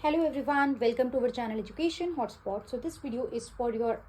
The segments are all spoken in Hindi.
Hello everyone, welcome to our channel Education Hotspot. So this video is for your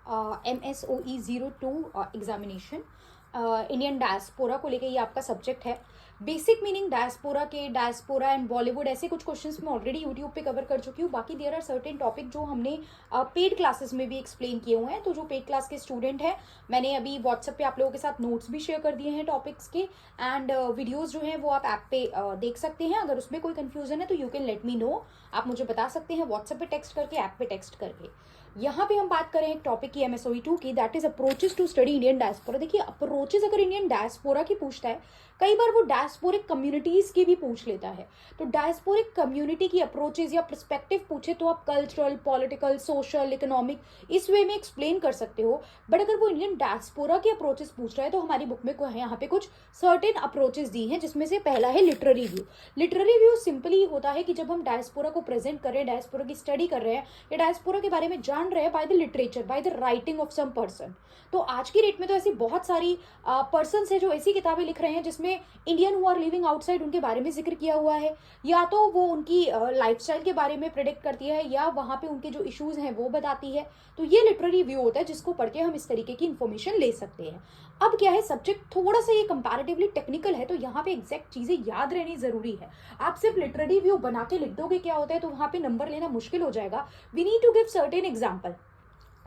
MSOE 02 examination. Indian diaspora को लेके ये आपका सब्जेक्ट है. बेसिक मीनिंग डायस्पोरा के, डायस्पोरा एंड बॉलीवुड, ऐसे कुछ क्वेश्चंस मैं ऑलरेडी यूट्यूब पे कवर कर चुकी हूँ. बाकी देयर आर सर्टेन टॉपिक जो हमने पेड क्लासेस में भी एक्सप्लेन किए हुए हैं. तो जो पेड क्लास के स्टूडेंट हैं, मैंने अभी व्हाट्सएप पे आप लोगों के साथ नोट्स भी शेयर कर दिए हैं टॉपिक्स के, एंड वीडियोज जो हैं वो आप ऐप पे देख सकते हैं. अगर उसमें कोई कंफ्यूजन है तो you can let me know. आप मुझे बता सकते हैं व्हाट्सएप पे टेक्स्ट करके, ऐप पे टेक्स्ट करके. यहाँ पे हम बात करें एक टॉपिक की MSOE 2 की, that is approaches to study Indian diaspora. देखिए, अप्रोचेस अगर इंडियन डायस्पोरा की पूछता है, कई बार वो डायस्पोरिक कम्युनिटीज की भी पूछ लेता है. तो डायस्पोरिक कम्युनिटी की अप्रोचेस या पर्सपेक्टिव पूछे तो आप कल्चरल, पॉलिटिकल, सोशल, इकोनॉमिक इस वे में एक्सप्लेन कर सकते हो. बट अगर वो इंडियन डायस्पोरा की अप्रोचेस पूछ रहा है तो हमारी बुक में यहाँ पे कुछ सर्टेन अप्रोचेस दी हैं, जिसमें से पहला है literary view. Literary view simply होता है कि जब हम डायस्पोरा को प्रेजेंट कर रहे हैं, डायस्पोरा की स्टडी कर रहे हैं या डायस्पोरा के बारे में जान रहे हैं by the literature, by the writing of some person. तो आज की डेट में तो ऐसी बहुत सारी पर्सन है जो ऐसी किताबें लिख रहे हैं जिसमें Indian who are living outside उनके बारे में जिक्र किया हुआ है, या तो वो उनकी लाइफस्टाइल के बारे में प्रेडिक्ट करती है, या वहां पे उनके जो इश्यूज हैं वो बताती है. तो ये लिटरेरी व्यू होता है जिसको पढ़ के हम इस तरीके की इंफॉर्मेशन ले सकते हैं. अब क्या है, सब्जेक्ट थोड़ा सा ये कंपैरेटिवली टेक्निकल है, तो यहाँ पे एग्जैक्ट चीजें याद रहनी जरूरी है. आप सिर्फ लिटरेरी व्यू बना के लिख दोगे क्या होता है, तो वहां पे नंबर लेना मुश्किल हो जाएगा. We need to give certain example.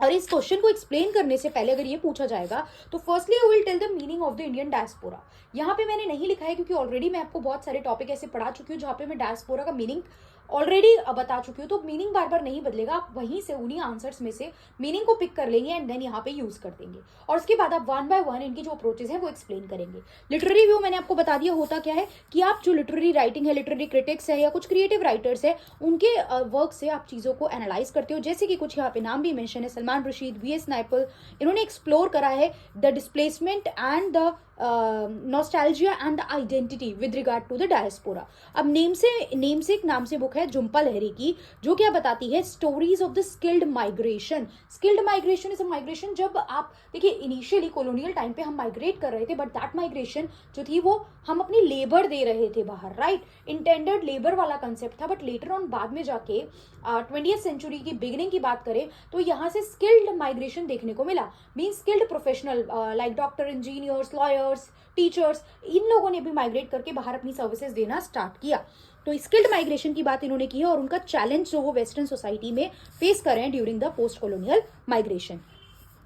और इस क्वेश्चन को एक्सप्लेन करने से पहले अगर ये पूछा जाएगा तो firstly I will tell the meaning of the Indian diaspora. यहाँ पे मैंने नहीं लिखा है क्योंकि ऑलरेडी मैं आपको बहुत सारे टॉपिक ऐसे पढ़ा चुकी हूँ जहाँ पे मैं डायस्पोरा का मीनिंग ऑलरेडी बता चुकी हूँ. तो मीनिंग बार बार नहीं बदलेगा, आप वहीं से उन्हीं आंसर्स में से मीनिंग को पिक कर लेंगे एंड देन यहाँ पे यूज कर देंगे. और उसके बाद आप वन बाय वन इनकी जो अप्रोचेस हैं वो एक्सप्लेन करेंगे. लिटरेरी व्यू मैंने आपको बता दिया होता क्या है कि आप जो लिटरेरी राइटिंग है, लिटरेरी क्रिटिक्स है या कुछ क्रिएटिव राइटर्स है, उनके वर्क से आप चीजों को एनालाइज करते हो. जैसे कि कुछ यहाँ पे नाम भी मेंशन है, सलमान रशीद, VS नाइपल. इन्होंने एक्सप्लोर करा है the displacement and the nostalgia and the identity with regard to the diaspora. अब नेम से एक नाम से बुक है झुम्पा लहरी की, जो क्या बताती है, stories of the skilled migration. Skilled migration is a migration जब आप देखिए इनिशियली कॉलोनियल टाइम पे हम माइग्रेट कर रहे थे, बट दैट माइग्रेशन जो थी वो हम अपनी लेबर दे रहे थे बाहर, राइट. इंटेंडेड लेबर वाला कंसेप्ट था, बट लेटर ऑन बाद में जाके 20th सेंचुरी की बिगिनिंग की बात करें तो यहाँ से स्किल्ड माइग्रेशन देखने को मिला. Mean skilled professional like doctor, engineers, lawyers, teachers, इन लोगों ने भी माइग्रेट करके बाहर अपनी सर्विसेज देना स्टार्ट किया. तो स्किल्ड माइग्रेशन की बात इन्होंने की है और उनका चैलेंज जो वो वेस्टर्न सोसाइटी में फेस कर रहे हैं during the post colonial migration.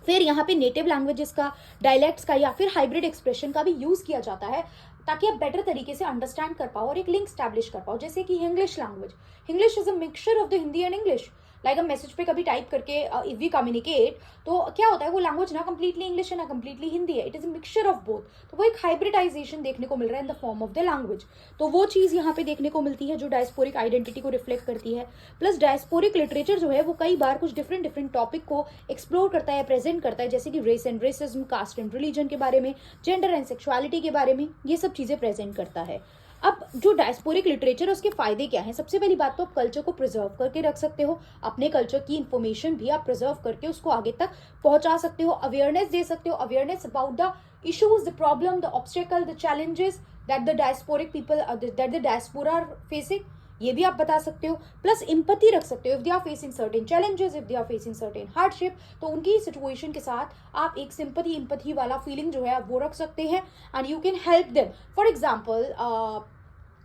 फिर यहाँ पे नेटिव लैंग्वेजेस का, डायलेक्ट्स का या फिर हाइब्रिड एक्सप्रेशन का भी यूज किया जाता है ताकि आप बेटर तरीके से अंडरस्टैंड कर पाओ और एक लिंक स्टैब्लिश कर पाओ. जैसे कि English language, English is a mixture of the Hindi and English. Like हम मैसेज पे कभी टाइप करके इफ वी कम्युनिकेट तो क्या होता है, वो लैंग्वेज ना कंप्लीटली इंग्लिश है ना कंप्लीटली हिंदी है, it is a mixture of both. तो वो एक हाइब्रिडाइजेशन देखने को मिल रहा है in the form of the language. तो वो चीज यहाँ पे देखने को मिलती है जो डायस्पोरिक आइडेंटिटी को रिफ्लेक्ट करती है. प्लस डायस्पोरिक लिटरेचर जो है वो कई बार कुछ डिफरेंट टॉपिक को एक्सप्लोर करता है, प्रेजेंट करता है, जैसे कि race and racism, caste and religion के बारे में, जेंडर एंड सेक्सुअलिटी के बारे में, ये सब चीजें प्रेजेंट करता है. अब जो डायस्पोरिक लिटरेचर है उसके फायदे क्या हैं? सबसे पहली बात तो आप कल्चर को प्रिजर्व करके रख सकते हो. अपने कल्चर की इंफॉर्मेशन भी आप प्रिजर्व करके उसको आगे तक पहुंचा सकते हो, अवेयरनेस दे सकते हो, awareness about the issues, the problem, the obstacle, the challenges that the diasporic people, that the diaspora are facing, ये भी आप बता सकते हो. प्लस एम्पैथी रख सकते हो. If they are facing certain challenges, if they are facing certain hardship, तो उनकी सिचुएशन के साथ आप एक सिंपैथी, एम्पैथी वाला फीलिंग जो है वो रख सकते हैं and you can help them. For example,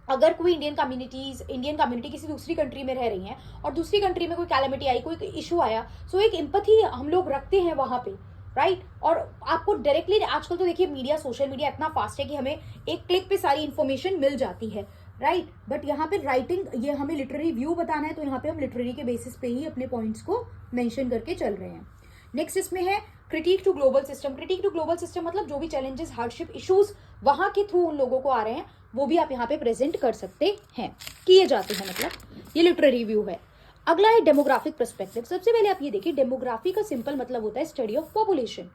अगर कोई इंडियन कम्युनिटी किसी दूसरी कंट्री में रह रही है और दूसरी कंट्री में कोई कैलेमिटी आई, कोई इशू आया, सो एक एम्पैथी हम लोग रखते हैं वहां पे, राइट. और आपको डायरेक्टली, आजकल तो देखिए मीडिया, सोशल मीडिया इतना फास्ट है कि हमें एक क्लिक पे सारी इंफॉर्मेशन मिल जाती है, राइट. बट यहाँ पे राइटिंग, ये हमें लिटरेरी व्यू बताना है, तो यहाँ पे हम लिटरेरी के बेसिस पे ही अपने पॉइंट्स को मेंशन करके चल रहे हैं. नेक्स्ट इसमें है critic to global system. Critic to global system मतलब जो भी चैलेंजेस, हार्डशिप, इश्यूज वहां के थ्रू उन लोगों को आ रहे हैं वो भी आप यहाँ पे प्रेजेंट कर सकते हैं, किए जाते हैं, मतलब ये लिटरेरी व्यू है. अगला है डेमोग्राफिक पर्सपेक्टिव. सबसे पहले आप ये देखिए, डेमोग्राफी का सिंपल मतलब होता है स्टडी ऑफ पॉपुलेशन.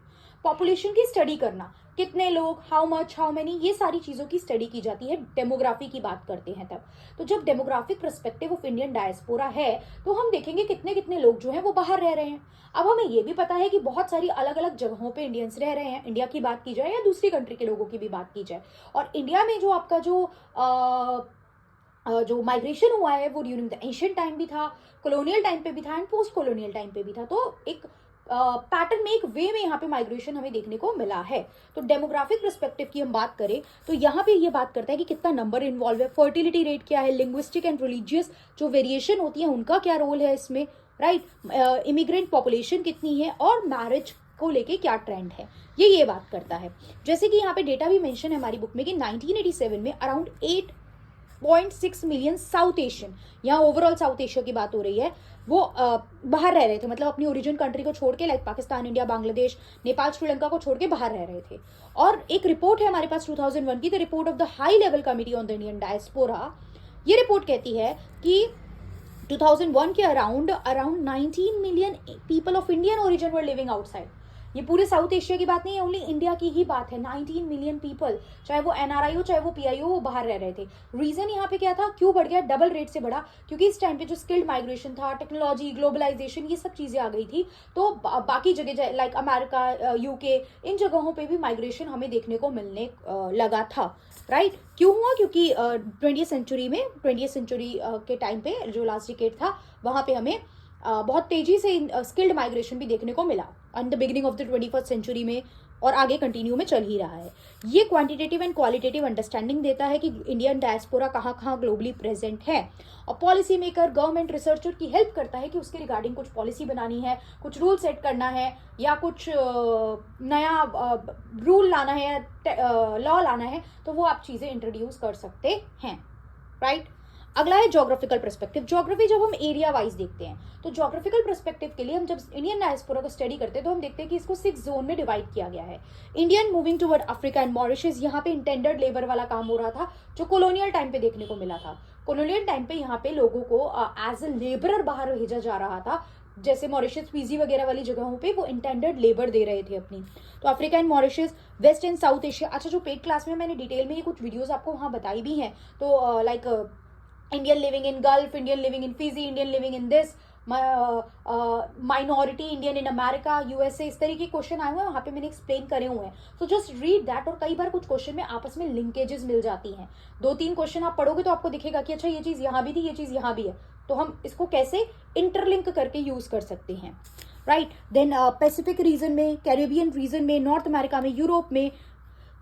पॉपुलेशन की स्टडी करना, कितने लोग, हाउ मच, हाउ मेनी, ये सारी चीजों की स्टडी की जाती है डेमोग्राफी की बात करते हैं तब. तो जब demographic perspective of Indian diaspora है तो हम देखेंगे कितने कितने लोग जो हैं वो बाहर रह रहे हैं. अब हमें ये भी पता है कि बहुत सारी अलग अलग जगहों पे इंडियंस रह रहे हैं, इंडिया की बात की जाए या दूसरी कंट्री के लोगों की भी बात की जाए. और इंडिया में जो आपका जो जो माइग्रेशन हुआ है वो ड्यूरिंग द एंशिएंट टाइम भी था, कॉलोनियल टाइम पे भी था एंड पोस्ट कॉलोनियल टाइम पे भी था। तो एक पैटर्न में, एक वे में यहाँ पे माइग्रेशन हमें देखने को मिला है। तो डेमोग्राफिक पर्सपेक्टिव की हम बात करें तो यहाँ पे ये बात करता है कि कितना नंबर इन्वॉल्व है, फर्टिलिटी रेट क्या है, लिंग्विस्टिक एंड रिलीजियस जो वेरिएशन होती है उनका क्या रोल है इसमें, राइट, इमिग्रेंट पॉपुलेशन कितनी है और मैरिज को लेके क्या ट्रेंड है, ये बात करता है। जैसे कि यहाँ पे डेटा भी मेंशन है हमारी बुक में कि 1987 में अराउंड 8.6 मिलियन साउथ एशियन, यहाँ ओवरऑल साउथ एशिया की बात हो रही है, वो बाहर रह रहे थे, मतलब अपनी ओरिजिन कंट्री को छोड़ के, लाइक पाकिस्तान, इंडिया, बांग्लादेश, नेपाल, श्रीलंका को छोड़ के बाहर रह रहे थे। और एक रिपोर्ट है हमारे पास 2001 की, the report of the high level committee on the Indian diaspora. ये रिपोर्ट कहती है कि 2001 के around 19 million people of Indian origin were living outside. ये पूरे साउथ एशिया की बात नहीं है, ओनली इंडिया की ही बात है। 19 मिलियन पीपल, चाहे वो एनआरआई हो चाहे वो पीआई हो, वो बाहर रह रहे थे। रीजन यहाँ पे क्या था, क्यों बढ़ गया, डबल रेट से बढ़ा, क्योंकि इस टाइम पे जो स्किल्ड माइग्रेशन था, टेक्नोलॉजी, ग्लोबलाइजेशन, ये सब चीजें आ गई थी। तो बाकी जगह लाइक अमेरिका, यूके, इन जगहों पे भी माइग्रेशन हमें देखने को मिलने लगा था, राइट। क्यों हुआ, क्योंकि 20th सेंचुरी के टाइम पे जो लास्ट डिकेड था वहां पे हमें बहुत तेजी से स्किल्ड माइग्रेशन भी देखने को मिला in the beginning of the 21st century में, और आगे कंटिन्यू में चल ही रहा है। ये क्वांटिटेटिव एंड क्वालिटेटिव अंडरस्टैंडिंग देता है कि इंडियन डायस्पोरा कहाँ कहाँ ग्लोबली प्रेजेंट है, और पॉलिसी मेकर, गवर्नमेंट, रिसर्चर की हेल्प करता है कि उसके रिगार्डिंग कुछ पॉलिसी बनानी है, कुछ रूल सेट करना है, या कुछ नया रूल लाना है, लॉ लाना है, तो वो आप चीज़ें इंट्रोड्यूस कर सकते हैं, राइट। अगला है ज्योग्राफिकल पर्सपेक्टिव। ज्योग्राफी जब हम एरिया वाइज देखते हैं तो ज्योग्राफिकल पर्सपेक्टिव के लिए हम जब इंडियन डायस्पोरा को स्टडी करते हैं तो हम देखते हैं कि इसको 6 जोन में डिवाइड किया गया है। Indian moving toward Africa and Mauritius, यहाँ पे इंटेंडेड लेबर वाला काम हो रहा था जो कॉलोनियल टाइम पे देखने को मिला था। कॉलोनियल टाइम पे यहाँ पे लोगों को एज ए लेबरर बाहर भेजा जा रहा था, जैसे मॉरिशस, फिजी वगैरह वाली जगहों पे वो इंटेंडेड लेबर दे रहे थे अपनी। तो Africa and Mauritius, west and south Asia. अच्छा, जो पेड क्लास में मैंने डिटेल में ये कुछ वीडियोस आपको वहाँ बताई भी हैं, तो like Indian living in Gulf, Indian living in Fiji, Indian living in this, minority Indian in America, USA, इस तरीके के क्वेश्चन आए हुए हैं, वहाँ पे मैंने एक्सप्लेन करे हुए हैं। तो जस्ट रीड दैट। और कई बार कुछ क्वेश्चन में आपस में लिंकेजेस मिल जाती हैं, 2-3 क्वेश्चन आप पढ़ोगे तो आपको दिखेगा कि अच्छा ये चीज़ यहाँ भी थी, ये चीज़ यहाँ भी है, तो हम इसको कैसे इंटरलिंक करके यूज कर सकते हैं, राइट। देन पैसिफिक रीजन में, कैरेबियन रीजन में, नॉर्थ अमेरिका में, यूरोप में,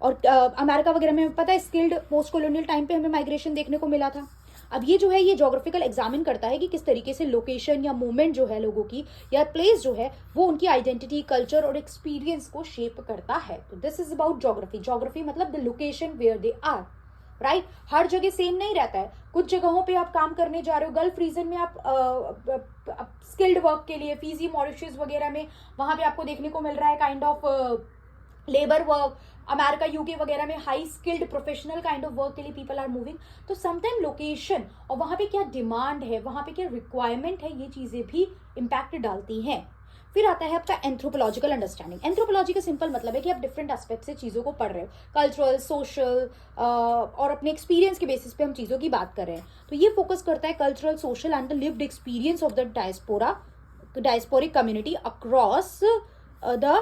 और अमेरिका वगैरह में पता है स्किल्ड पोस्ट कॉलोनियल टाइम पे हमें माइग्रेशन देखने को मिला था। अब ये जो है ये ज्योग्राफिकल एग्जामिन करता है कि किस तरीके से लोकेशन या मूवमेंट जो है लोगों की या प्लेस जो है वो उनकी आइडेंटिटी, कल्चर और एक्सपीरियंस को शेप करता है। तो this is about geography. Geography मतलब the location where they are, right. हर जगह सेम नहीं रहता है, कुछ जगहों पे आप काम करने जा रहे हो, गल्फ रीजन में आप स्किल्ड वर्क के लिए, फीजी, मॉरिशस वगैरह में वहां पे आपको देखने को मिल रहा है kind of labour work. America, UK वगैरह में high skilled professional kind of work के लिए पीपल आर मूविंग। तो समटाइम लोकेशन और वहां पे क्या डिमांड है, वहां पे क्या रिक्वायरमेंट है, ये चीजें भी इम्पैक्ट डालती हैं। फिर आता है आपका एंथ्रोपोलॉजिकल अंडरस्टैंडिंग। एंथ्रोपोलॉजी का सिंपल मतलब है कि आप डिफरेंट एस्पेक्ट से चीज़ों को पढ़ रहे हो, कल्चरल, सोशल और अपने एक्सपीरियंस के बेसिस पे हम चीज़ों की बात कर रहे हैं। तो ये फोकस करता है cultural, social and the lived experience of the diasporic community across the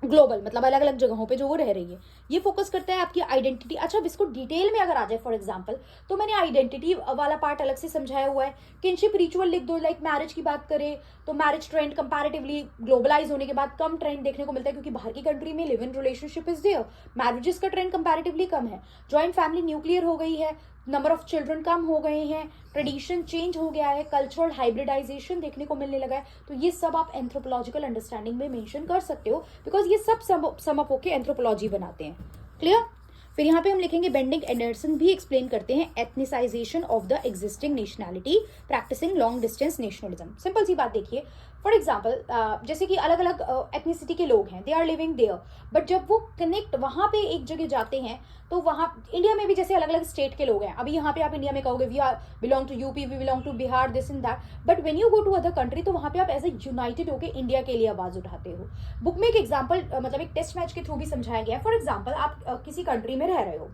global, मतलब अलग अलग जगहों पे जो वो रह रही है। ये फोकस करता है आपकी आइडेंटिटी। अच्छा, अब इसको डिटेल में अगर आ जाए फॉर एग्जांपल, तो मैंने आइडेंटिटी वाला पार्ट अलग से समझाया हुआ है। किनशिप रिचुअल लिख दो, लाइक मैरिज की बात करें तो मैरिज ट्रेंड कंपैरेटिवली ग्लोबलाइज होने के बाद कम ट्रेंड देखने को मिलता है, क्योंकि बाहर की कंट्री में live in relationship is there, marriages का ट्रेंड कंपैरेटिवली कम है। जॉइंट फैमिली न्यूक्लियर हो गई है, नंबर ऑफ चिल्ड्रन कम हो गए हैं, ट्रेडिशन चेंज हो गया है, कल्चरल हाइब्रिडाइजेशन देखने को मिलने लगा है। तो ये सब आप एंथ्रोपोलॉजिकल अंडरस्टैंडिंग में मेंशन कर सकते हो, बिकॉज ये सब सम अप होके एंथ्रोपोलॉजी बनाते हैं। क्लियर। फिर यहाँ पे हम लिखेंगे बेंडिंग एंडरसन भी एक्सप्लेन करते हैं ethnicization of the existing nationality practicing long distance nationalism. Simple सी बात देखिए, फॉर एग्जाम्पल जैसे कि अलग अलग एथनिसिटी के लोग हैं, they are living there, but जब वो कनेक्ट वहां पे एक जगह जाते हैं तो वहां इंडिया में भी जैसे अलग अलग स्टेट के लोग हैं। अभी यहाँ पे आप इंडिया में कहोगे we are belong to UP, we belong to Bihar, this in that, but when you go to other country तो वहां पे आप एज ए यूनाइटेड होकर इंडिया के लिए आवाज उठाते हो। बुक में एक एग्जाम्पल मतलब एक टेस्ट मैच के थ्रू भी समझाया गया है। फॉर एग्जाम्पल आप किसी कंट्री में रह रहे हो,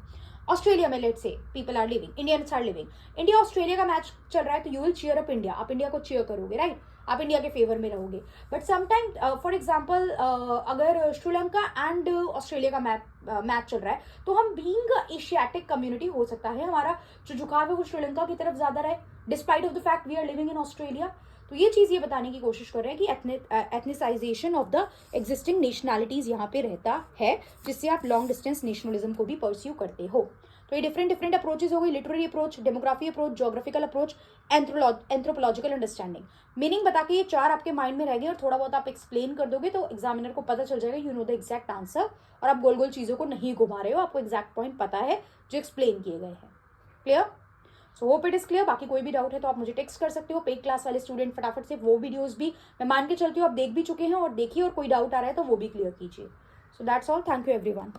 ऑस्ट्रेलिया में, let's say people are living, Indians are living, India Australia का मैच चल रहा है, तो you will cheer up India, आप इंडिया को चीयर करोगे, राइट। आप इंडिया के फेवर में रहोगे। बट समटाइम फॉर एग्जाम्पल अगर श्रीलंका एंड ऑस्ट्रेलिया का मैच चल रहा है, तो हम बीइंग एशियाटिक कम्युनिटी हो सकता है हमारा जो झुकाव है वो श्रीलंका की तरफ ज्यादा रहे, despite of the fact we are living in Australia. तो ये चीज ये बताने की कोशिश कर रहे हैं कि एथनिसाइजेशन ऑफ द एग्जिस्टिंग नेशनैलिटीज यहाँ पे रहता है, जिससे आप लॉन्ग डिस्टेंस नेशनलिज्म को भी परस्यू करते हो। तो ये डिफरेंट अप्रोचेज हो गई, literary approach, demography approach, geographical approach, anthropological understanding. Meaning बता के ये 4 आपके माइंड में रह गए और थोड़ा बहुत आप एक्सप्लेन कर दोगे तो एग्जामिनर को पता चल जाएगा you know the exact answer, और आप गोल गोल चीजों को नहीं घुमा रहे हो, आपको एग्जैक्ट पॉइंट पता है जो एक्सप्लेन किए गए हैं। Clear? So hope it is clear. बाकी कोई भी डाउट है तो आप मुझे टेक्स्ट कर सकते हो। पेड क्लास वाले स्टूडेंट फटाफट से वो वीडियोस भी मैं मान के चलती हूँ आप देख भी चुके हैं, और देखिए और कोई डाउट आ रहा है तो वो भी क्लियर कीजिए। So that's all, thank you everyone.